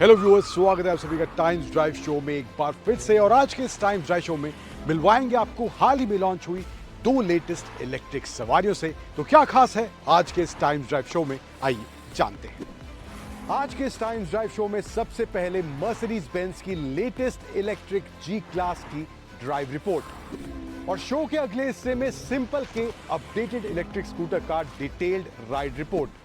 Hello viewers, स्वागत है आप सभी का टाइम्स ड्राइव शो में एक बार फिर से। और आज के इस टाइम्स ड्राइव शो में मिलवाएंगे आपको हाल ही में लॉन्च हुई दो लेटेस्ट इलेक्ट्रिक सवारियों से। तो क्या खास है आज के इस टाइम्स ड्राइव शो में, आइए जानते हैं। आज के इस टाइम्स ड्राइव शो में सबसे पहले मर्सिडीज बेंज की लेटेस्ट इलेक्ट्रिक जी क्लास की ड्राइव रिपोर्ट, और शो के अगले हिस्से में सिंपल के अपडेटेड इलेक्ट्रिक स्कूटर का detailed ride report.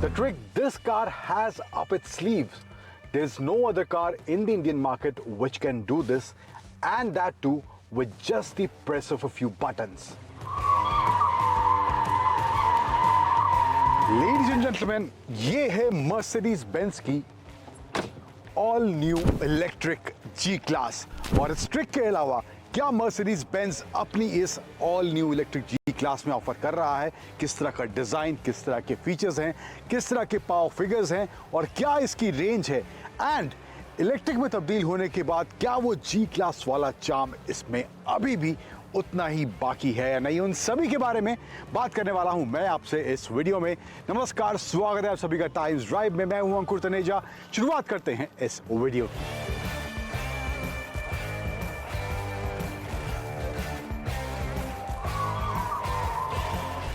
The trick this car has up its sleeves. There's no other car in the Indian market which can do this, and that too with just the press of a few buttons. Ladies and gentlemen, ये है Mercedes-Benz की all new electric G class. और इस trick के अलावा क्या Mercedes-Benz अपनी इस all new electric G class में ऑफर कर रहा है, किस तरह का डिजाइन, किस तरह के फीचर्स हैं, किस तरह के पावर फिगर्स हैं, और क्या इसकी रेंज है, एंड इलेक्ट्रिक में तब्दील होने के बाद क्या वो जी क्लास वाला चार्म इसमें अभी भी उतना ही बाकी है या नहीं, उन सभी के बारे में बात करने वाला हूं मैं आपसे इस वीडियो में। नमस्कार, स्वागत है आप सभी का टाइम्स ड्राइव में। मैं हूं अंकुर तनेजा। शुरुआत करते हैं इस वीडियो की।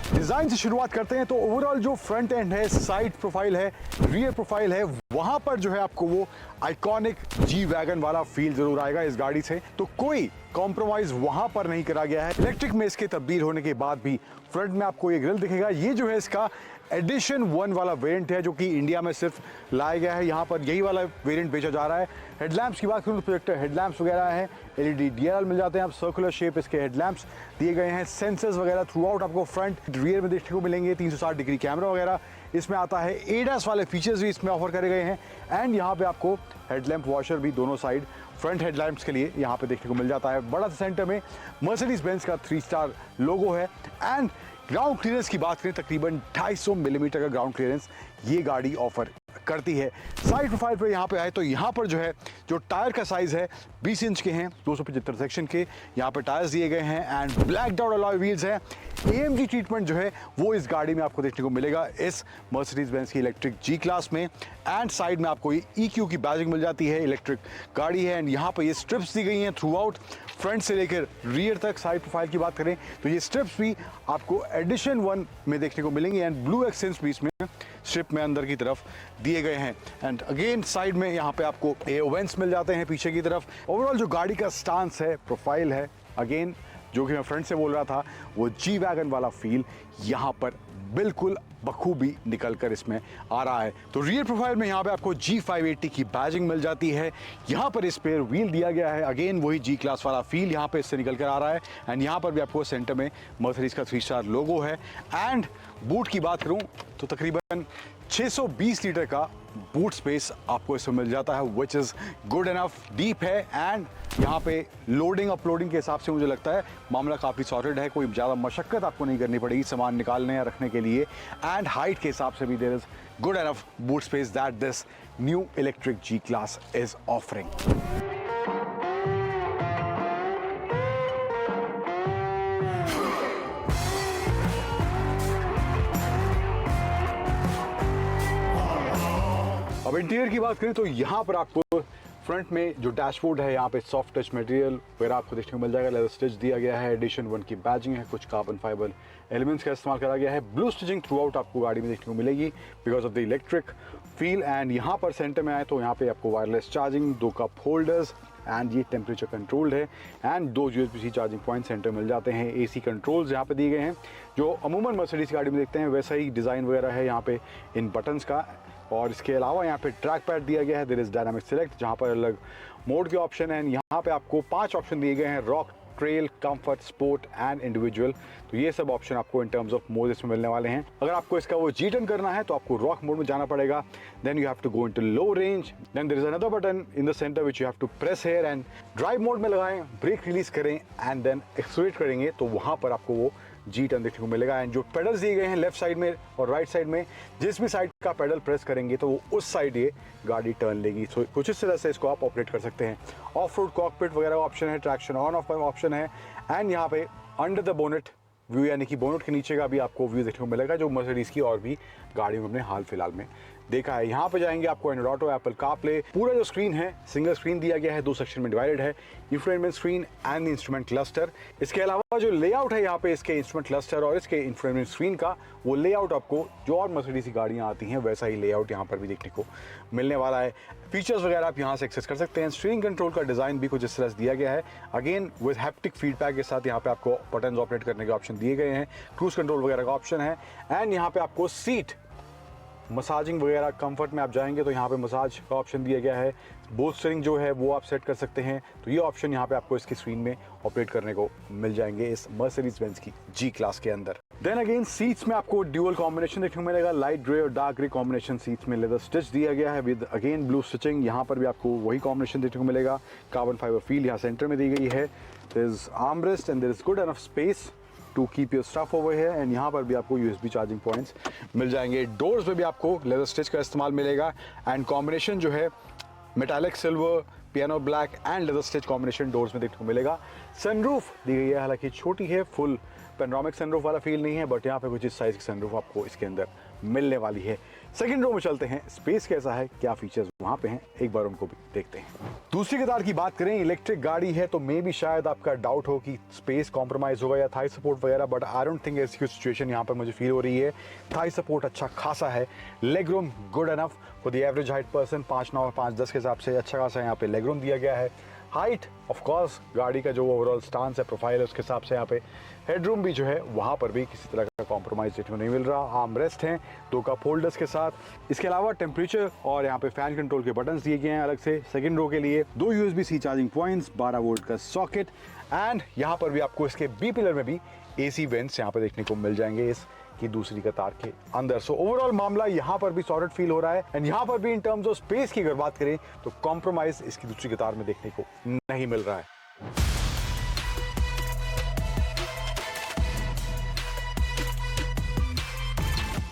डिजाइन से शुरुआत करते हैं तो ओवरऑल जो फ्रंट एंड है, साइड प्रोफाइल है, रियर प्रोफाइल है, वहां पर जो है आपको वो आइकॉनिक जी वैगन वाला फील जरूर आएगा इस गाड़ी से। तो कोई कॉम्प्रोमाइज वहां पर नहीं करा गया है। इलेक्ट्रिक में इसके तब्दील होने के बाद भी फ्रंट में आपको ये ग्रिल दिखेगा। ये जो है इसका एडिशन 1 वाला वेरिएंट है जो कि इंडिया में सिर्फ लाया गया है, यहाँ पर यही वाला वेरिएंट बेचा जा रहा है। हेडलैम्प्स की बात करूँ तो प्रोजेक्टर हेडलैम्प्स वगैरह हैं, एलईडी डीआरएल मिल जाते हैं, आप सर्कुलर शेप इसके हेडलैम्प्स दिए गए हैं। सेंसर्स वगैरह थ्रू आउट आपको फ्रंट रियर में देखने को मिलेंगे। 360 डिग्री कैमरा वगैरह इसमें आता है। एडास वाले फीचर्स भी इसमें ऑफर करे गए हैं, एंड यहाँ पे आपको हेडलैम्प वॉशर भी दोनों साइड फ्रंट हेडलैम्प्स के लिए यहाँ पे देखने को मिल जाता है। बड़ा सा सेंटर में Mercedes-Benz का 3 स्टार लोगो है। एंड ग्राउंड क्लियरेंस की बात करें, तकरीबन 250 मिलीमीटर का ग्राउंड क्लियरेंस ये गाड़ी ऑफर करती है। साइड प्रोफाइल पे यहाँ पे आए तो यहाँ पर जो है जो टायर का साइज है 20 इंच के हैं, 275 सेक्शन के यहाँ पे टायर्स दिए गए हैं, and black dot alloy wheels हैं। AMG ट्रीटमेंट जो है वो इस गाड़ी में आपको देखने को मिलेगा इस Mercedes-Benz की इलेक्ट्रिक जी क्लास में। एंड साइड में आपको ये EQ की बैजिंग मिल जाती है, इलेक्ट्रिक गाड़ी है। एंड यहाँ पर ये स्ट्रिप्स दी गई हैं थ्रू आउट, फ्रंट से लेकर रियर तक। साइड प्रोफाइल की बात करें तो ये स्ट्रिप्स भी आपको एडिशन 1 में देखने को मिलेंगे, एंड ब्लू एक्सेंट्स भी इसमें स्ट्रिप में अंदर की तरफ दिए गए हैं। एंड अगेन साइड में यहाँ पे आपको वेंट्स मिल जाते हैं पीछे की तरफ। ओवरऑल जो गाड़ी का स्टांस है, प्रोफाइल है, अगेन जो कि मैं फ्रंट से बोल रहा था, वो जी वैगन वाला फील यहाँ पर बिल्कुल बखूबी निकल कर इसमें आ रहा है। तो रियर प्रोफाइल में यहाँ पे आपको G580 की बैजिंग मिल जाती है। यहाँ पर स्पेयर व्हील दिया गया है, अगेन वही जी क्लास वाला फील यहाँ पे इससे निकल कर आ रहा है। एंड यहाँ पर भी आपको सेंटर में Mercedes का 3 स्टार लोगो है। एंड बूट की बात करूँ तो तकरीबन 620 लीटर का बूट स्पेस आपको इसमें मिल जाता है, which is good enough, deep है। एंड यहाँ पे लोडिंग अपलोडिंग के हिसाब से मुझे लगता है मामला काफ़ी सॉर्टेड है, कोई ज़्यादा मशक्कत आपको नहीं करनी पड़ेगी सामान निकालने या रखने के लिए। एंड हाइट के हिसाब से भी there is good enough boot space that this new electric G class is offering. अब इंटीरियर की बात करें तो यहाँ पर आपको फ्रंट में जो डैशबोर्ड है, यहाँ पे सॉफ्ट टच मटेरियल वगैरह आपको देखने को मिल जाएगा। लेदर स्टिच दिया गया है, एडिशन 1 की बैजिंग है, कुछ कार्बन फाइबर एलिमेंट्स का इस्तेमाल करा गया है। ब्लू स्टिचिंग थ्रू आउट आपको गाड़ी में देखने को मिलेगी because of the electric feel. And यहाँ पर सेंटर में आए तो यहाँ पे आपको wireless charging, 2 cup holders, and ये टेम्परेचर कंट्रोल्ड है, and 2 USB-C charging point center मिल जाते हैं। AC कंट्रोल्स यहाँ पे दिए गए हैं, जो अमूमन मर्सिडीज गाड़ी में देखते हैं वैसा ही डिज़ाइन वगैरह है यहाँ पे इन बटन्स का। और इसके अलावा यहाँ पे ट्रैक पैड दिया गया है, देयर इज डायनामिक सिलेक्ट, जहाँ पर अलग मोड के ऑप्शन हैं। यहाँ पे आपको 5 ऑप्शन दिए गए हैं, rock, trail, comfort, sport and individual. तो ये सब ऑप्शन आपको इन टर्म्स ऑफ मोड इसमें मिलने वाले हैं। अगर आपको इसका वो जी टर्न करना है तो आपको रॉक मोड में जाना पड़ेगा, then you have to go into low range, then there is another button in the centre which you have to press here, and drive mode में लगाएं, ब्रेक रिलीज करें, एंड देन एक्सेलरेट करेंगे तो वहाँ पर आपको वो जी टर्न देखने को मिलेगा। एंड जो पेडल्स दिए गए हैं लेफ्ट साइड में और राइट साइड में, जिस भी साइड का पेडल प्रेस करेंगे तो वो उस साइड ये गाड़ी टर्न लेगी। सो कुछ इस तरह से इसको आप ऑपरेट कर सकते हैं। ऑफ रोड कॉकपिट वगैरह ऑप्शन है, ट्रैक्शन ऑन ऑफ ऑप्शन है। एंड यहाँ पे अंडर द बोनेट व्यू, यानी कि बोनट के नीचे का भी आपको व्यू देखने को मिलेगा, जो मर्सिडीज की और भी गाड़ियों में हमने हाल फिलहाल में देखा है। यहाँ पे जाएंगे आपको एंड्रॉइड ऑटो, एप्पल कारप्ले, पूरा जो स्क्रीन है सिंगल स्क्रीन दिया गया है, 2 सेक्शन में डिवाइडेड है, infotainment screen and instrument cluster. इसके अलावा जो लेआउट है यहाँ पे इसके इंस्ट्रूमेंट क्लस्टर और इसके इंफोटेनमेंट स्क्रीन का, वो लेआउट आपको जो और मर्सिडीज की गाड़ियाँ आती हैं वैसा ही लेआउट यहाँ पर भी देखने को मिलने वाला है। फीचर्स वगैरह आप यहाँ से एक्सेस कर सकते हैं। स्टीयरिंग कंट्रोल का डिज़ाइन भी कुछ इस तरह से दिया गया है, अगेन विद हैप्टिक फीडबैक के साथ। यहाँ पे आपको बटन ऑपरेट करने के ऑप्शन दिए गए हैं, क्रूज कंट्रोल वगैरह का ऑप्शन है, एंड यहाँ पे आपको सीट मसाजिंग वगैरह कंफर्ट में आप जाएंगे तो यहाँ पे मसाज का ऑप्शन दिया गया है। बोस्टरिंग जो है वो आप सेट कर सकते हैं, तो ये ऑप्शन यहाँ पे आपको इसकी स्क्रीन में ऑपरेट करने को मिल जाएंगे इस मर्सिडीज बेंज की जी क्लास के अंदर। देन अगेन सीट्स में आपको ड्यूअल कॉम्बिनेशन देखने को मिलेगा, लाइट ग्रे और डार्क ग्रे कॉम्बिनेशन सीट्स में लेदर स्टिच दिया गया है विद अगेन ब्लू स्टिचिंग। यहाँ पर भी आपको वही कॉम्बिनेशन देखने को मिलेगा। कार्बन फाइबर फील यहाँ सेंटर में दी गई है। There is armrest and there is good enough space to keep your stuff over here, and यहाँ पर भी आपको यूएसबी चार्जिंग पॉइंट्स मिल जाएंगे। डोर्स पे भी आपको लेदर स्टिच का इस्तेमाल मिलेगा, एंड कॉम्बिनेशन जो है metallic silver, piano black and leather stitch combination doors में देखने को मिलेगा। सनरूफ दी गई है, हालांकि छोटी है, फुल पेनोरामिक सनरूफ वाला फील नहीं है, बट यहाँ पे कुछ इस साइज की सनरूफ आपको इसके अंदर मिलने वाली है। सेकंड रो में चलते हैं, स्पेस कैसा है, क्या फीचर्स वहाँ पे हैं, एक बार उनको भी देखते हैं। दूसरी कतार की बात करें, इलेक्ट्रिक गाड़ी है तो मे भी शायद आपका डाउट हो कि स्पेस कॉम्प्रोमाइज होगा या थाई सपोर्ट वगैरह, बट आई डोंट थिंक ऐसी कोई सिचुएशन यहाँ पर मुझे फील हो रही है। थाई सपोर्ट अच्छा खासा है, leg room good enough for the average height person, 5'9" और 5'10" के हिसाब से अच्छा खासा यहाँ पे लेग रूम दिया गया है। हाइट ऑफ कोर्स गाड़ी का जो ओवरऑल स्टांस है, प्रोफाइल है, उसके हिसाब से यहाँ पे हेडरूम भी जो है वहाँ पर भी किसी तरह का कॉम्प्रोमाइज देखने को नहीं मिल रहा। आर्म रेस्ट हैं 2 कप होल्डर्स के साथ। इसके अलावा टेम्परेचर और यहाँ पे फैन कंट्रोल के बटन्स दिए गए हैं अलग से सेकंड रो के लिए, 2 USB-C चार्जिंग पॉइंट्स, 12 वोल्ट का सॉकेट, एंड यहाँ पर भी आपको इसके बी पिलर में भी AC वेंट्स यहाँ पे देखने को मिल जाएंगे इसकी दूसरी कतार के अंदर। सो ओवरऑल मामला यहाँ पर भी सॉलिड फील हो रहा है, एंड यहाँ पर भी इन टर्म्स ऑफ स्पेस की अगर बात करें तो कॉम्प्रोमाइज इसकी दूसरी कतार में देखने को नहीं मिल रहा है।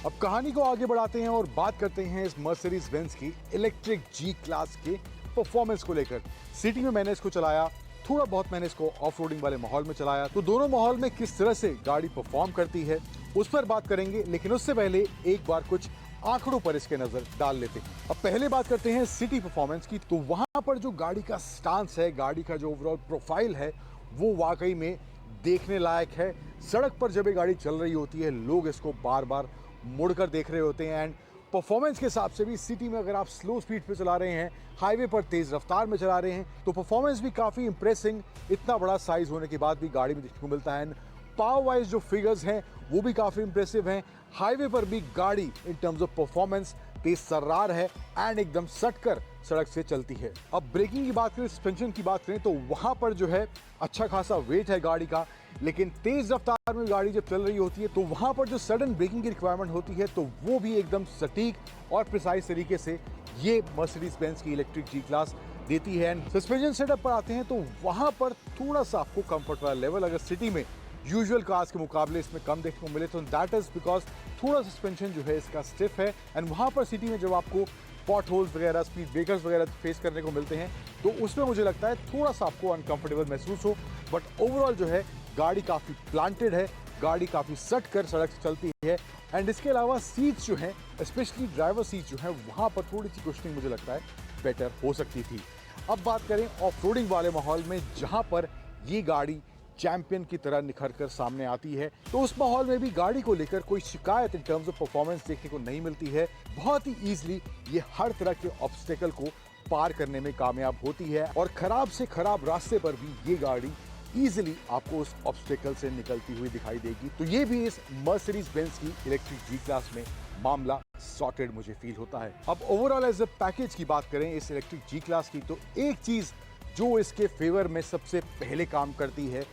अब कहानी को आगे बढ़ाते हैं और बात करते हैं इस मर्सिडीज बेंज की इलेक्ट्रिक जी क्लास के परफॉर्मेंस को लेकर। सिटी में मैंने इसको चलाया, थोड़ा बहुत मैंने इसको ऑफ रोडिंग वाले माहौल में चलाया, तो दोनों माहौल में किस तरह से गाड़ी परफॉर्म करती है उस पर बात करेंगे, लेकिन उससे पहले एक बार कुछ आंकड़ों पर इसके नजर डाल लेते हैं। अब पहले बात करते हैं सिटी परफॉर्मेंस की, तो वहां पर जो गाड़ी का स्टांस है, गाड़ी का जो ओवरऑल प्रोफाइल है, वो वाकई में देखने लायक है। सड़क पर जब ये गाड़ी चल रही होती है, लोग इसको बार बार मुड़कर देख रहे होते हैं, एंड परफॉर्मेंस के हिसाब से भी सिटी में अगर आप स्लो स्पीड पे चला रहे हैं, हाईवे पर तेज रफ्तार में चला रहे हैं, तो परफॉर्मेंस भी काफ़ी इंप्रेसिंग इतना बड़ा साइज होने के बाद भी गाड़ी में देखने को मिलता है। पावर वाइज जो फिगर्स हैं वो भी काफ़ी इंप्रेसिव हैं। हाईवे पर भी गाड़ी इन टर्म्स ऑफ परफॉर्मेंस तेज सर्रार है एंड एकदम सटकर सड़क से चलती है। अब ब्रेकिंग की बात करें, सस्पेंशन की बात करें, तो वहां पर जो है अच्छा खासा वेट है गाड़ी का, लेकिन तेज रफ्तार में गाड़ी जब चल रही होती है तो वहां पर जो सडन ब्रेकिंग की रिक्वायरमेंट होती है तो वो भी एकदम सटीक और प्रिसाइज तरीके से ये मर्सिडीज बेंज की इलेक्ट्रिक जी क्लास देती है। एंड सस्पेंशन सेटअप पर आते हैं तो वहां पर थोड़ा सा आपको कंफर्ट वाला लेवल अगर सिटी में यूजुअल कार्स के मुकाबले इसमें कम देखने को मिले तो दैट इज बिकॉज थोड़ा सस्पेंशन जो है इसका स्टिफ है। एंड वहां पर सिटी में जब आपको पॉट होल्स वगैरह, स्पीड ब्रेकर्स वगैरह फेस करने को मिलते हैं तो उसमें मुझे लगता है थोड़ा सा आपको अनकंफर्टेबल महसूस हो, बट ओवरऑल जो है गाड़ी काफ़ी प्लांटेड है, गाड़ी काफ़ी सट कर सड़क से चलती है। एंड इसके अलावा सीट्स जो हैं, स्पेशली ड्राइवर सीट जो है, वहाँ पर थोड़ी सी कुशनिंग मुझे लगता है बेटर हो सकती थी। अब बात करें ऑफ रोडिंग वाले माहौल में, जहाँ पर ये गाड़ी चैंपियन की तरह निखर कर सामने आती है, तो उस माहौल में भी गाड़ी को लेकर कोई शिकायत इन टर्म्स ऑफ परफॉर्मेंस देखने को नहीं मिलती है। बहुत ही ईजिली ये हर तरह के ऑब्स्टेकल को पार करने में कामयाब होती है, और खराब से खराब रास्ते पर भी ये गाड़ी इजीली आपको उस ऑब्स्टेकल से निकलती हुई दिखाई देगी। तो ये भी इस मर्सिडीज बेंज की इलेक्ट्रिक जी क्लास में मामला सॉर्टेड मुझे फील होता है। अब ओवरऑल एज अ पैकेज की बात करें इस इलेक्ट्रिक जी क्लास की, तो एक चीज जो इसके फेवर में सबसे पहले काम करती है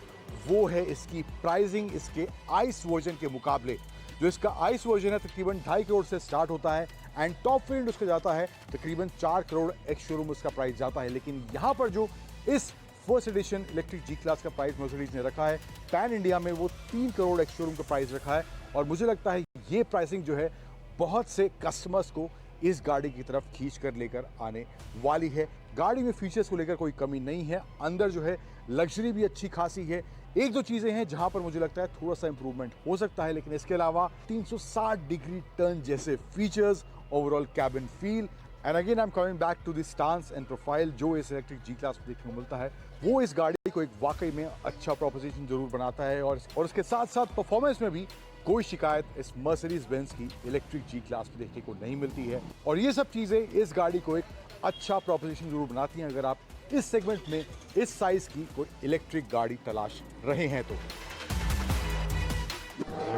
वो है इसकी प्राइसिंग। इसके आइस वर्जन के मुकाबले जो इसका आइस वर्जन है तकरीबन 2.5 करोड़ से स्टार्ट होता है, एंड टॉप वेरिएंट उसका जाता है तकरीबन 4 करोड़ एक्स शोरूम उसका प्राइस जाता है। लेकिन यहाँ पर जो इस first edition electric G class का प्राइस मर्सिडीज ने रखा है पैन इंडिया में, वो 3 करोड़ एक्स शोरूम का प्राइस रखा है, और मुझे लगता है ये प्राइसिंग जो है बहुत से कस्टमर्स को इस गाड़ी की तरफ खींच कर लेकर आने वाली है। गाड़ी में फीचर्स को लेकर कोई कमी नहीं है, अंदर जो है लग्जरी भी अच्छी खासी है, एक दो चीजें हैं जहां पर मुझे लगता है थोड़ा सा इंप्रूवमेंट हो सकता है, लेकिन इसके अलावा 360 डिग्री टर्न जैसे features, overall cabin feel, and again I am coming back to the stance and profile जो इस इलेक्ट्रिक जी क्लास में देखने को मिलता है, वो इस गाड़ी को एक वाकई में अच्छा प्रोपोजिशन जरूर बनाता है। और उसके साथ साथ परफॉर्मेंस में भी कोई शिकायत इस मर्सिडीज बेंज की इलेक्ट्रिक जी क्लास में देखने को नहीं मिलती है। और ये सब चीजें इस गाड़ी को एक अच्छा प्रोपोजिशन जरूर बनाती हैं अगर आप इस सेगमेंट में इस साइज की कोई इलेक्ट्रिक गाड़ी तलाश रहे हैं तो।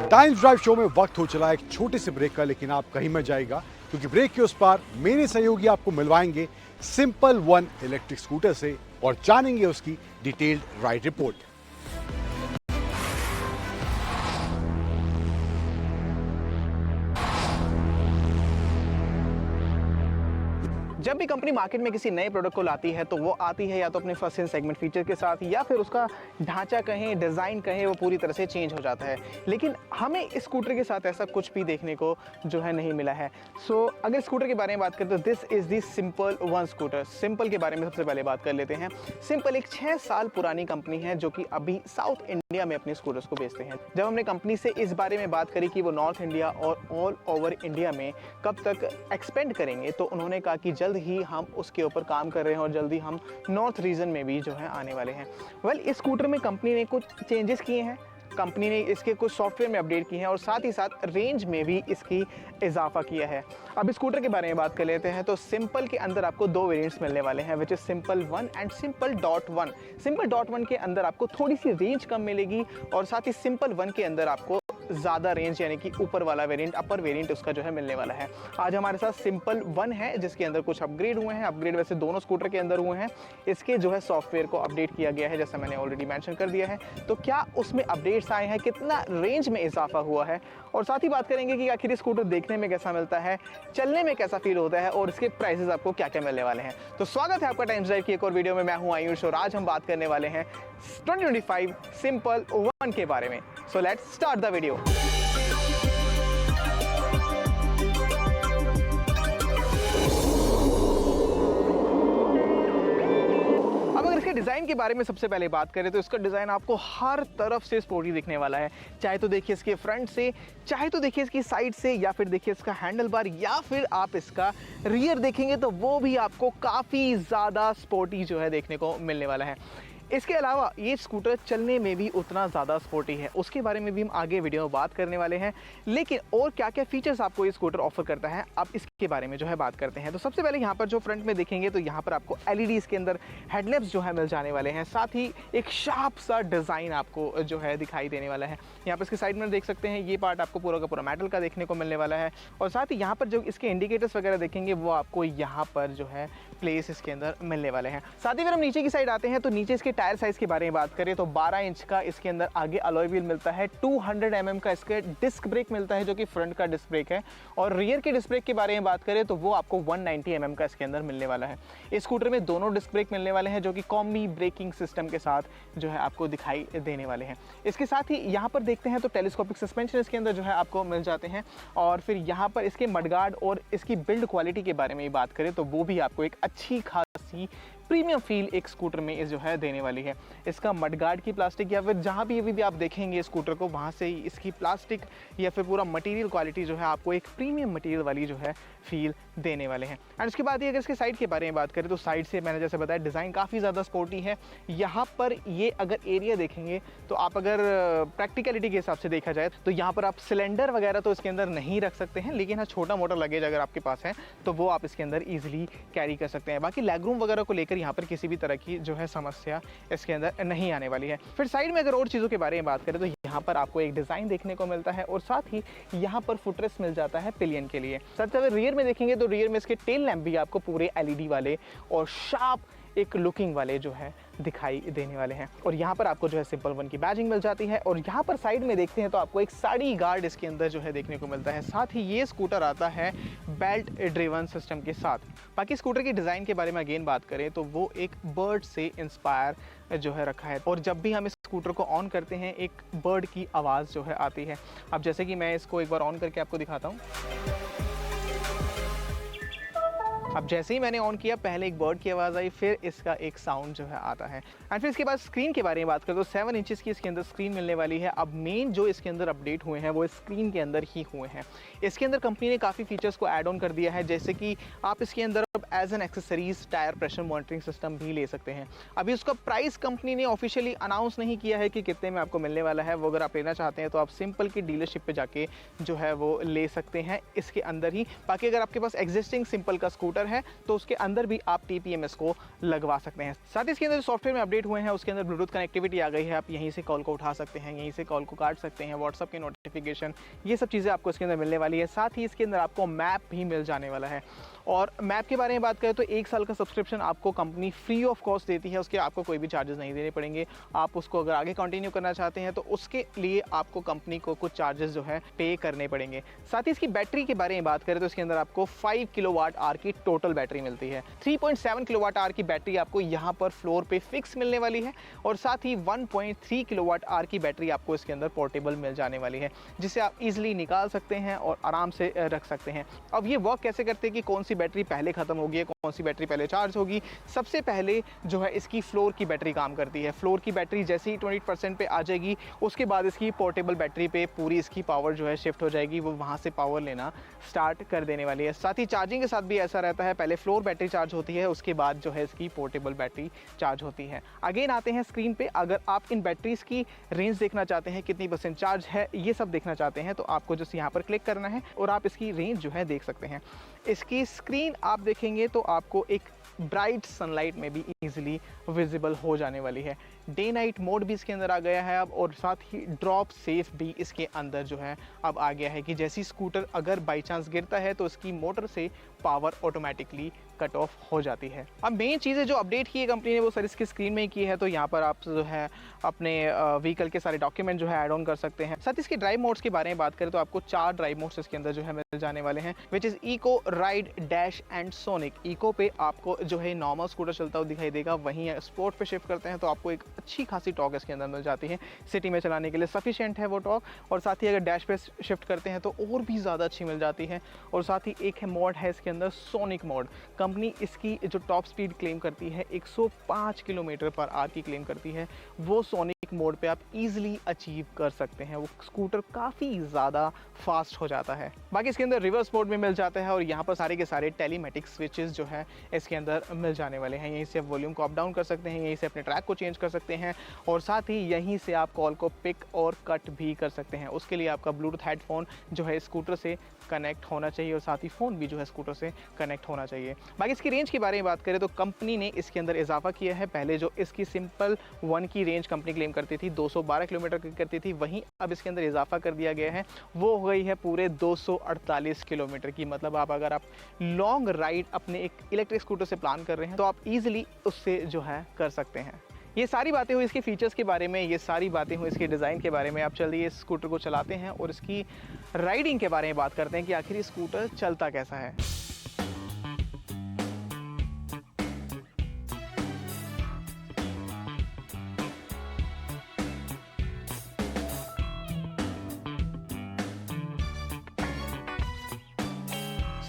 टाइम्स ड्राइव शो में वक्त हो चला एक छोटे से ब्रेक का, लेकिन आप कहीं मत जाइएगा क्योंकि ब्रेक के उस पार मेरे सहयोगी आपको मिलवाएंगे सिंपल वन इलेक्ट्रिक स्कूटर से और जानेंगे उसकी डिटेल्ड राइड रिपोर्ट। जब भी कंपनी मार्केट में किसी नए प्रोडक्ट को लाती है तो वो आती है या तो अपने फर्स्ट इन सेगमेंट फीचर के साथ, या फिर उसका ढांचा कहें, डिज़ाइन कहें, वो पूरी तरह से चेंज हो जाता है। लेकिन हमें इस स्कूटर के साथ ऐसा कुछ भी देखने को जो है नहीं मिला है। सो अगर स्कूटर के बारे में बात करें तो this is the simple one scooter. Simple के बारे में सबसे पहले बात कर लेते हैं। सिंपल एक 6 साल पुरानी कंपनी है जो कि अभी साउथ इंडिया में अपने स्कूटर्स को बेचते हैं। जब हमने कंपनी से इस बारे में बात करी कि वो नॉर्थ इंडिया और ऑल ओवर इंडिया में कब तक एक्सपेंड करेंगे, तो उन्होंने कहा कि जल्द ही हम उसके ऊपर काम कर रहे हैं और जल्दी हम नॉर्थ रीजन में भी जो है आने वाले हैं। वेल, इस स्कूटर में कंपनी ने कुछ चेंजेस किए हैं। कंपनी ने इसके कुछ सॉफ्टवेयर में अपडेट किए हैं और साथ ही साथ रेंज में भी इसकी इजाफा किया है। अब इस स्कूटर के बारे में बात कर लेते हैं तो सिंपल के अंदर आपको 2 वेरिएंट्स मिलने वाले हैं, which is simple 1 and simple dot 1। Simple dot 1 के अंदर आपको थोड़ी सी रेंज कम मिलेगी और साथ ही सिंपल 1 के अंदर आपको ज़्यादा रेंज यानी कि ऊपर वाला वेरिएंट, अपर वेरिएंट उसका जो है मिलने वाला है। आज हमारे साथ सिंपल 1 है जिसके अंदर कुछ अपग्रेड हुए हैं। अपग्रेड वैसे दोनों स्कूटर के अंदर हुए हैं। इसके जो है सॉफ्टवेयर को अपडेट किया गया है, जैसा मैंने ऑलरेडी मेंशन कर दिया है। तो क्या उसमें अपडेट्स आए हैं, कितना रेंज में इजाफा हुआ है, और साथ ही बात करेंगे कि आखिर स्कूटर देखने में कैसा मिलता है, चलने में कैसा फील होता है और इसके प्राइसेस आपको क्या क्या मिलने वाले हैं। तो स्वागत है आपका टाइम्स ड्राइव की एक और वीडियो में। मैं हूं आयुष और आज हम बात करने वाले हैं 2025 सिंपल 1 के बारे में। So let's start the video. इसके डिज़ाइन के बारे में सबसे पहले बात करें तो इसका डिज़ाइन आपको हर तरफ से स्पोर्टी दिखने वाला है। चाहे तो देखिए इसके फ्रंट से, चाहे तो देखिए इसकी साइड से, या फिर देखिए इसका हैंडल बार, या फिर आप इसका रियर देखेंगे तो वो भी आपको काफ़ी ज़्यादा स्पोर्टी जो है देखने को मिलने वाला है। इसके अलावा ये स्कूटर चलने में भी उतना ज़्यादा स्पोर्टी है, उसके बारे में भी हम आगे वीडियो में बात करने वाले हैं। लेकिन और क्या क्या फीचर्स आपको ये स्कूटर ऑफर करता है, अब इसके बारे में जो है बात करते हैं। तो सबसे पहले यहाँ पर जो फ्रंट में देखेंगे तो यहाँ पर आपको LEDs के अंदर हेडलैम्प्स जो है मिल जाने वाले हैं। साथ ही एक शार्प सा डिज़ाइन आपको जो है दिखाई देने वाला है। यहाँ पर इसके साइड में देख सकते हैं ये पार्ट आपको पूरा का पूरा मेटल का देखने को मिलने वाला है। और साथ ही यहाँ पर जो इसके इंडिकेटर्स वगैरह देखेंगे वो आपको यहाँ पर जो है प्लेस इसके अंदर मिलने वाले हैं। साथ ही अगर हम नीचे की साइड आते हैं तो नीचे इसके टायर साइज के बारे में बात करें तो 12 इंच का इसके अंदर आगे अलॉय व्हील मिलता है। 200 mm का इसके डिस्क ब्रेक मिलता है जो कि फ्रंट का डिस्क ब्रेक है। और रियर के डिस्क ब्रेक के बारे में बात करें तो वो आपको 190 mm का इसके अंदर मिलने वाला है। इस स्कूटर में दोनों डिस्क ब्रेक मिलने वाले हैं जो कि कॉम्बी ब्रेकिंग सिस्टम के साथ जो है आपको दिखाई देने वाले हैं। इसके साथ ही यहाँ पर देखते हैं तो टेलीस्कोपिक सस्पेंशन इसके अंदर जो है आपको मिल जाते हैं। और फिर यहाँ पर इसके मडगार्ड और इसकी बिल्ड क्वालिटी के बारे में बात करें तो वो भी आपको एक अच्छी खासी प्रीमियम फील एक स्कूटर में इस जो है देने वाली है। इसका मडगार्ड की प्लास्टिक या फिर जहाँ भी आप देखेंगे स्कूटर को वहाँ से ही इसकी प्लास्टिक या फिर पूरा मटेरियल क्वालिटी जो है आपको एक प्रीमियम मटेरियल वाली जो है फील देने वाले हैं। एंड उसके बाद ये अगर इसके साइड के बारे में बात करें तो साइड से मैंने जैसे बताया डिज़ाइन काफ़ी ज़्यादा स्पोर्टी है। यहाँ पर ये अगर एरिया देखेंगे तो आप अगर प्रैक्टिकलिटी के हिसाब से देखा जाए तो यहाँ पर आप सिलेंडर वगैरह तो इसके अंदर नहीं रख सकते हैं, लेकिन हाँ छोटा मोटा लगेज अगर आपके पास है तो वो आप इसके अंदर ईजिली कैरी कर सकते हैं। बाकी लेग रूम वगैरह को लेकर यहाँ पर किसी भी तरह की जो है समस्या इसके अंदर नहीं आने वाली है। फिर साइड में अगर और चीज़ों के बारे में बात करें तो यहाँ पर आपको एक डिज़ाइन देखने को मिलता है और साथ ही यहाँ पर फुटरेस्ट मिल जाता है पिलियन के लिए। साथ अगर रियर में देखेंगे तो रियर में इसके टेल लैंप भी आपको पूरे LED वाले और शार्प एक लुकिंग वाले जो है दिखाई देने वाले हैं। और यहाँ पर आपको जो है सिंपल 1 की बैजिंग मिल जाती है। और यहाँ पर साइड में देखते हैं तो आपको एक साड़ी गार्ड इसके अंदर जो है देखने को मिलता है। साथ ही ये स्कूटर आता है बेल्ट ड्रिवन सिस्टम के साथ। बाकी स्कूटर की डिज़ाइन के बारे में अगेन बात करें तो वो एक बर्ड से इंस्पायर जो है रखा है। और जब भी हम इस स्कूटर को ऑन करते हैं एक बर्ड की आवाज़ जो है आती है। अब जैसे कि मैं इसको एक बार ऑन करके आपको दिखाता हूँ। अब जैसे ही मैंने ऑन किया पहले एक बर्ड की आवाज़ आई, फिर इसका एक साउंड जो है आता है। एंड फिर इसके बाद स्क्रीन के बारे में बात करें तो 7 इंचेस की इसके अंदर स्क्रीन मिलने वाली है। अब मेन जो इसके अंदर अपडेट हुए हैं वो स्क्रीन के अंदर ही हुए हैं। इसके अंदर कंपनी ने काफ़ी फीचर्स को ऐड ऑन कर दिया है, जैसे कि आप इसके अंदर अब as an accessories tyre pressure monitoring system भी ले सकते हैं। अभी उसका प्राइस कंपनी ने ऑफिशियली अनाउंस नहीं किया है कि कितने में आपको मिलने वाला है। वो अगर आप लेना चाहते हैं तो आप सिंपल की डीलरशिप पे जाके जो है वो ले सकते हैं इसके अंदर ही। बाकी अगर आपके पास एग्जिस्टिंग सिंपल का स्कूटर है तो उसके अंदर भी आप TPMS को लगवा सकते हैं। साथ ही इसके अंदर सॉफ्टवेयर में अपडेट हुए हैं, उसके अंदर ब्लूटूथ कनेक्टिविटी आ गई है। आप यहीं से कॉल को उठा सकते हैं, यहीं से कॉल को काट सकते हैं, व्हाट्सअप के नोटिफिकेशन, ये सब चीज़ें आपको इसके अंदर मिलने वाली है। साथ ही इसके अंदर आपको मैप भी मिल जाने वाला है। और मैप के बारे में बात करें तो 1 साल का सब्सक्रिप्शन आपको कंपनी फ्री ऑफ कॉस्ट देती है, उसके आपको कोई भी चार्जेस नहीं देने पड़ेंगे। आप उसको अगर आगे कंटिन्यू करना चाहते हैं तो उसके लिए आपको कंपनी को कुछ चार्जेस जो है पे करने पड़ेंगे। साथ ही इसकी बैटरी के बारे में बात करें तो इसके अंदर आपको 5 किलोवाट आवर की टोटल बैटरी मिलती है। 3.7 किलोवाट आवर की बैटरी आपको यहाँ पर फ्लोर पे फिक्स मिलने वाली है और साथ ही 1.3 किलोवाट आवर की बैटरी आपको इसके अंदर पोर्टेबल मिल जाने वाली है, जिसे आप इजीली निकाल सकते हैं और आराम से रख सकते हैं। अब ये वर्क कैसे करते हैं कि कौन सी बैटरी पहले खत्म होगी, कौन सी बैटरी पहले चार्ज होगी। सबसे पहले जो है इसकी फ्लोर की बैटरी काम करती है। फ्लोर की बैटरी जैसे ही 20% पे आ जाएगी उसके बाद इसकी पोर्टेबल बैटरी पे पूरी इसकी पावर जो है शिफ्ट हो जाएगी, वो वहाँ से पावर लेना स्टार्ट कर देने वाली है। साथ ही चार्जिंग के साथ भी ऐसा रहता है, पहले फ्लोर बैटरी चार्ज होती है, उसके बाद जो है इसकी पोर्टेबल बैटरी चार्ज होती है। अगेन आते हैं स्क्रीन पे, अगर आप इन बैटरीज की रेंज देखना चाहते हैं, कितनी % चार्ज है, ये सब देखना चाहते हैं तो आपको जस्ट यहाँ पर क्लिक करना है और आप इसकी रेंज जो है देख सकते हैं। इसकी स्क्रीन आप देखेंगे तो आपको एक ब्राइट सनलाइट में भी इजीली विजिबल हो जाने वाली है। डे नाइट मोड भी इसके अंदर आ गया है अब, और साथ ही ड्रॉप सेफ भी इसके अंदर जो है अब आ गया है कि जैसी स्कूटर अगर बाई चांस गिरता है तो इसकी मोटर से पावर ऑटोमेटिकली कट ऑफ हो जाती है। अब मेन चीज़ें जो अपडेट की है कंपनी ने वो सर इसकी स्क्रीन में ही की है, तो यहाँ पर आप जो है अपने व्हीकल के सारे डॉक्यूमेंट जो है ऐड ऑन कर सकते हैं। साथ ही इसके ड्राइव मोड्स के बारे में बात करें तो आपको 4 ड्राइव मोड्स इसके अंदर जो है मिल जाने वाले हैं, which is eco, ride, dash and sonic. Eco पे आपको जो है नॉर्मल स्कूटर चलता हुआ दिखाई देगा, वहीं स्पोर्ट पे शिफ्ट करते हैं तो आपको एक अच्छी खासी टॉर्क इसके अंदर मिल जाती है, सिटी में चलाने के लिए सफिशिएंट है वो टॉर्क। और साथ ही अगर डैश पे शिफ्ट करते हैं तो और भी ज़्यादा अच्छी मिल जाती है। और साथ ही एक है मोड है इसके अंदर सोनिक मोड। कंपनी इसकी जो टॉप स्पीड क्लेम करती है 105 किलोमीटर पर आवर की क्लेम करती है, वो सोनिक मोड पे आप इजीली अचीव कर सकते हैं। वो स्कूटर काफ़ी ज़्यादा फास्ट हो जाता है। बाकी इसके अंदर रिवर्स मोड में मिल जाता है और यहाँ पर सारे के सारे टेलीमेटिक स्विचेस जो है इसके अंदर मिल जाने वाले हैं। यहीं से आप वॉल्यूम को अप डाउन कर सकते हैं, यहीं से अपने ट्रैक को चेंज कर सकते हैं और साथ ही यहीं से आप कॉल को पिक और कट भी कर सकते हैं। उसके लिए आपका ब्लूटूथ हेडफोन जो है स्कूटर से कनेक्ट होना चाहिए और साथ ही फ़ोन भी जो है स्कूटर से कनेक्ट होना चाहिए। बाकी इसकी रेंज के बारे में बात करें तो कंपनी ने इसके अंदर इजाफा किया है। पहले जो इसकी सिंपल 1 की रेंज कंपनी क्लेम करती थी 212 किलोमीटर की करती थी, वहीं अब इसके अंदर इजाफा कर दिया गया है, वो हो गई है पूरे 248 किलोमीटर की। मतलब अगर आप लॉन्ग राइड अपने एक इलेक्ट्रिक स्कूटर से प्लान कर रहे हैं तो आप ईजिली उससे जो है कर सकते हैं। ये सारी बातें हुई इसके फीचर्स के बारे में, ये सारी बातें हुई इसके डिज़ाइन के बारे में। आप चलिए इस स्कूटर को चलाते हैं और इसकी राइडिंग के बारे में बात करते हैं कि आखिर ये स्कूटर चलता कैसा है।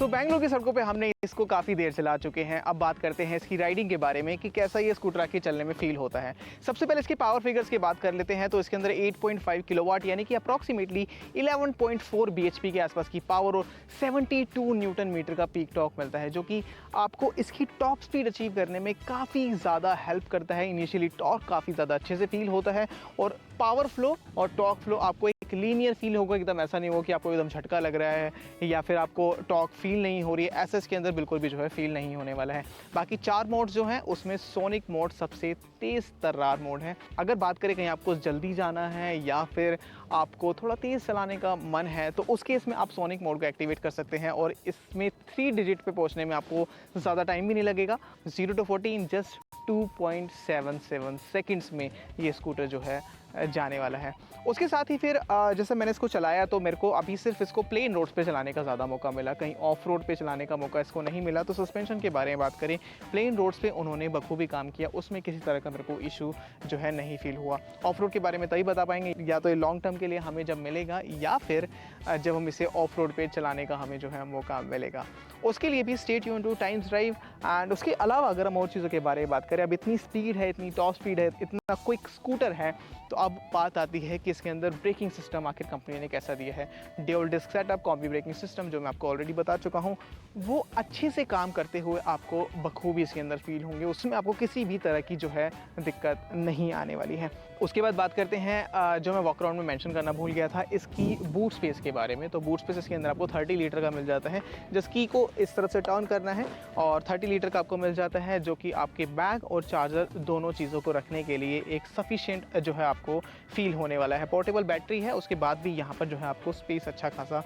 बेंगलुरु की सड़कों पे हमने इसको काफ़ी देर चला चुके हैं। अब बात करते हैं इसकी राइडिंग के बारे में कि कैसा ये स्कूटर आके चलने में फील होता है। सबसे पहले इसके पावर फिगर्स की बात कर लेते हैं तो इसके अंदर 8.5 किलोवाट यानी कि अप्रॉक्सीमेटली 11.4 bhp के आसपास की पावर और 72 न्यूटन मीटर का पीक टॉर्क मिलता है, जो कि आपको इसकी टॉप स्पीड अचीव करने में काफ़ी ज़्यादा हेल्प करता है। इनिशियली टॉर्क काफ़ी ज़्यादा अच्छे से फील होता है और पावर फ्लो और टॉर्क फ्लो आपको एक लीनियर फील होगा, एकदम ऐसा नहीं होगा कि आपको एकदम झटका लग रहा है या फिर आपको टॉर्क फील नहीं हो रही है, ऐसा इसके अंदर बिल्कुल भी जो है फील नहीं होने वाला है। बाकी 4 मोड्स जो हैं उसमें सोनिक मोड सबसे तेज़ तर्रार मोड है। अगर बात करें कहीं आपको जल्दी जाना है या फिर आपको थोड़ा तेज़ चलाने का मन है तो उस केस में आप सोनिक मोड को एक्टिवेट कर सकते हैं और इसमें 3 डिजिट पे पहुंचने में आपको ज़्यादा टाइम भी नहीं लगेगा। 0 to 40 इन जस्ट 2.77 सेकंड्स में ये स्कूटर जो है जाने वाला है। उसके साथ ही फिर जैसे मैंने इसको चलाया तो मेरे को अभी सिर्फ इसको प्लेन रोड्स पे चलाने का ज़्यादा मौका मिला, कहीं ऑफ रोड पे चलाने का मौका इसको नहीं मिला। तो सस्पेंशन के बारे में बात करें, प्लेन रोड्स पे उन्होंने बखूबी काम किया, उसमें किसी तरह का मेरे को इशू जो है नहीं फील हुआ। ऑफ रोड के बारे में तभी बता पाएंगे या तो ये लॉन्ग टर्म के लिए हमें जब मिलेगा या फिर जब हम इसे ऑफ रोड पे चलाने का हमें जो है मौका मिलेगा। उसके लिए भी stay tuned two times drive. And उसके अलावा अगर हम और चीज़ों के बारे में बात करें, अब इतनी स्पीड है, इतनी टॉप स्पीड है, इतना क्विक स्कूटर है, तो अब बात आती है कि इसके अंदर ब्रेकिंग सिस्टम आखिर कंपनी ने कैसा दिया है। Dual disc setup, combi braking system जो मैं आपको ऑलरेडी बता चुका हूँ, वो अच्छे से काम करते हुए आपको बखूबी इसके अंदर फील होंगे, उसमें आपको किसी भी तरह की जो है दिक्कत नहीं आने वाली है। उसके बाद बात करते हैं जो मैं वॉक अराउंड में मेंशन करना भूल गया था, इसकी बूट स्पेस के बारे में। तो बूट स्पेस इसके अंदर आपको 30 लीटर का मिल जाता है। जिस की को इस तरफ से टर्न करना है और 30 लीटर का आपको मिल जाता है, जो कि आपके बैग और चार्जर दोनों चीज़ों को रखने के लिए एक सफिशिएंट जो है आपको फील होने वाला है। पोर्टेबल बैटरी है, उसके बाद भी यहाँ पर जो है आपको स्पेस अच्छा खासा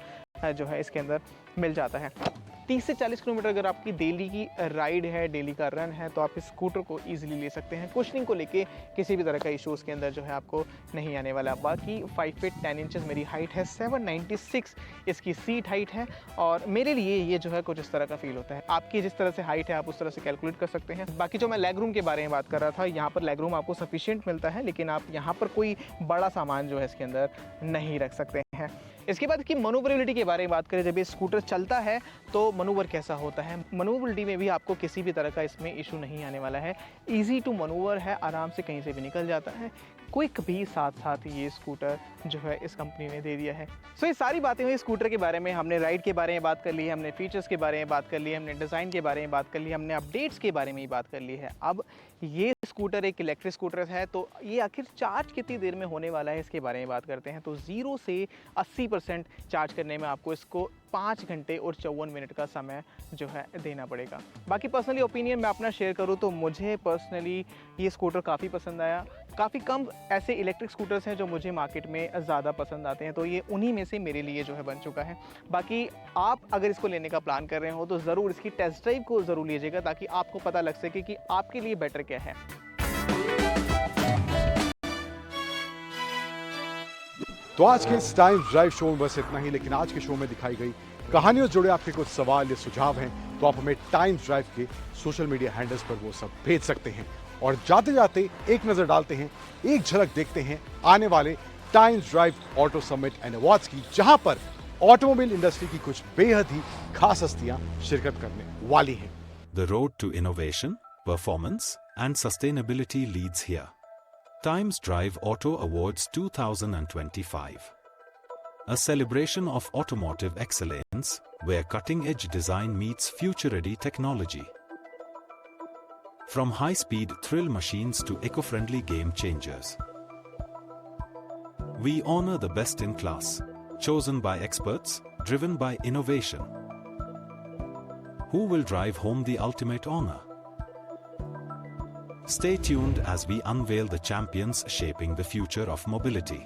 जो है इसके अंदर मिल जाता है। 30 से 40 किलोमीटर अगर आपकी डेली की राइड है, डेली का रन है, तो आप इस स्कूटर को ईजिली ले सकते हैं। कुशनिंग को लेके किसी भी तरह का इशू उसके अंदर जो है आपको नहीं आने वाला। बाकी 5 फीट 10 इंचेस मेरी हाइट है, 796 इसकी सीट हाइट है और मेरे लिए ये जो है कुछ इस तरह का फील होता है। आपकी जिस तरह से हाइट है आप उस तरह से कैलकुलेट कर सकते हैं। बाकी जो मैं लेग रूम के बारे में बात कर रहा था, यहाँ पर लेग रूम आपको सफिशिएंट मिलता है, लेकिन आप यहाँ पर कोई बड़ा सामान जो है इसके अंदर नहीं रख सकते हैं। इसके बाद की मनूवरेबिलिटी के बारे में बात करें, जब ये स्कूटर चलता है तो मनूवर कैसा होता है। मनूवरेबिलिटी में भी आपको किसी भी तरह का इसमें इशू नहीं आने वाला है। इजी टू मनूवर है, आराम से कहीं से भी निकल जाता है। क्विक भी साथ साथ ये स्कूटर जो है इस कंपनी ने दे दिया है। सो ये सारी बातें हुई स्कूटर के बारे में। हमने राइड के बारे में बात कर ली है, हमने फीचर्स के बारे में बात कर ली है, हमने डिज़ाइन के बारे में बात कर ली है, हमने अपडेट्स के बारे में ही बात कर ली है। अब ये स्कूटर एक इलेक्ट्रिक स्कूटर है, तो ये आखिर चार्ज कितनी देर में होने वाला है इसके बारे में बात करते हैं। तो 0 से 80% चार्ज करने में आपको इसको 5 घंटे और 54 मिनट का समय जो है देना पड़ेगा। बाकी पर्सनली ओपिनियन मैं अपना शेयर करूँ तो मुझे पर्सनली ये स्कूटर काफ़ी पसंद आया। काफ़ी कम ऐसे इलेक्ट्रिक स्कूटर्स हैं जो मुझे मार्केट में ज़्यादा पसंद आते हैं, तो ये उन्हीं में से मेरे लिए जो है बन चुका है। बाकी आप अगर इसको लेने का प्लान कर रहे हो तो ज़रूर इसकी टेस्ट ड्राइव को ज़रूर लीजिएगा, ताकि आपको पता लग सके कि आपके लिए बेटर क्या है। तो आज के इस टाइम ड्राइव शो में बस इतना ही, लेकिन आज के शो में दिखाई गई कहानियों से जुड़े आपके कुछ सवाल या सुझाव हैं तो आप हमें टाइम्स ड्राइव के सोशल मीडिया हैंडल्स पर वो सब भेज सकते हैं। और जाते जाते एक नजर डालते हैं, एक झलक देखते हैं आने वाले times drive auto summit and awards की, जहां पर ऑटोमोबाइल इंडस्ट्री की कुछ बेहद ही खास हस्तियां शिरकत करने वाली हैं। The road to innovation, performance, and sustainability leads here. Times Drive Auto Awards 2025. A celebration of automotive excellence, where cutting-edge design meets future-ready technology. From high-speed thrill machines to eco-friendly game changers. We honor the best in class, chosen by experts, driven by innovation. Who will drive home the ultimate honor? Stay tuned as we unveil the champions shaping the future of mobility.